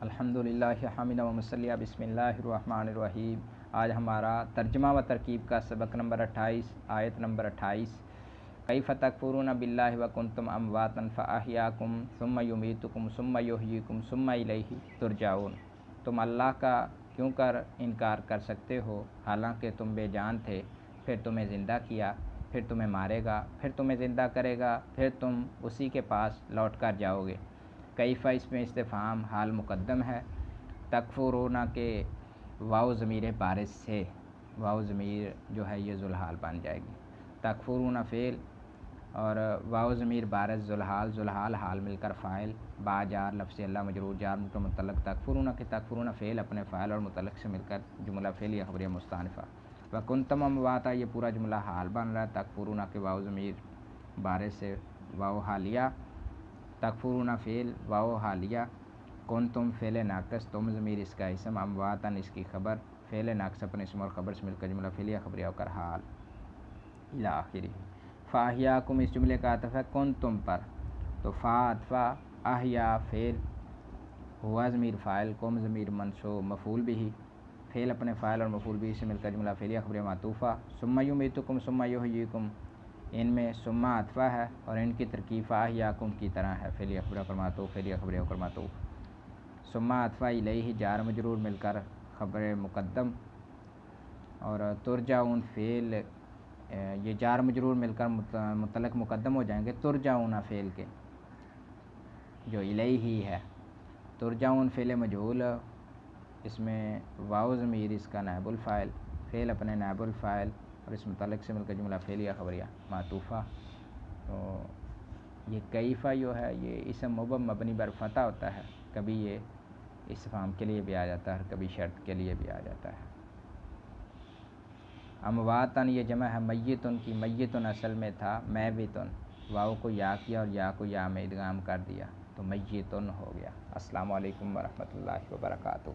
الحمدللہ حامد و مصلی بسم اللہ الرحمن الرحیم۔ آج ہمارا ترجمہ و ترکیب کا سبق نمبر 28 آیت نمبر 28۔ کیف تکفرون باللہ وکنتم امواتا فاحیاکم ثم یمیتکم ثم یحییکم ثم الیہ ترجعون۔ تم اللہ کا کیوں کر انکار کر سکتے ہو حالانکہ تم بے جان تھے، پھر تمہیں زندہ کیا، پھر تمہیں مارے گا، پھر تمہیں زندہ کرے گا، پھر تم اسی کے پاس لوٹ کر جاؤ گے۔ کیفہ اس میں استفہام حال مقدم ہے، تکفرون کے واو ضمیر بارز سے، واو ضمیر جو ہے یہ ذوالحال بن جائے گی، تکفرون فعل اور واو ضمیر بارز ذوالحال، ذوالحال حال مل کر فاعل، با جار لفظ اللہ مجرور جار متعلق تکفرون کے تکفرون فعل اپنے فاعل اور متعلق سے مل کر جملہ فعلیہ خبریہ مستأنفہ۔ وکنتم امواتا یہ پورا جملہ حال بن رہا ہے، تکفرون کے واو ضمیر بارز سے واو حالیہ، تکفرون فعل واو حالیہ، کنتم فعل ناقص، تم ضمیر اس کا اسم، امواتن اس کی خبر، فعل ناقص اپنے اسم اور خبر سے مل کر جملہ فعلیہ خبریہ ہو کر حال الی آخری۔ فاحیاکم اس جملے کا عطف ہے کنتم پر، تو فا عطفہ، احیا فعل، ہوا ضمیر فاعل، کم ضمیر منصوب، مفعول بھی، فعل اپنے فاعل اور مفعول بھی سے مل کر جملہ فعلیہ خبریہ معطوفہ۔ ثم یمیتکم ثم یحییکم، ان میں ثم عطفہ ہے اور ان کی ترکیب فاحیاکم کی طرح ہے، فعلیہ خبریہ پر معطوف، فعلیہ خبریہ پر معطوف۔ ثم عطفہ الیہ جار مجرور مل کر خبر مقدم، اور ترجعون فعل یہ جار مجرور مل کر متعلق مقدم ہو جائیں گے ترجعون فعل کے جو الیہ ہے۔ ترجعون فعل مجہول، اس میں واو ضمیر اس کا نائب الفاعل، فعل اپنے نائب الفاعل اور اس متعلق سے مل کر جملہ فعلیہ خبریہ معطوفہ۔ تو یہ کیفہ جو ہے یہ اسم مبہم مبنی بر فتح ہوتا ہے، کبھی یہ استفہام کے لیے بھی آ جاتا ہے اور کبھی شرط کے لیے بھی آ جاتا ہے۔ امواتن یہ جمع ہے میتن کی، میتن اصل میں تھا میوتن، واو کو یا کیا اور یا کو یا میں ادغام کر دیا تو میتن ہو گیا۔ السلام علیکم ورحمۃ اللہ وبرکاتہ۔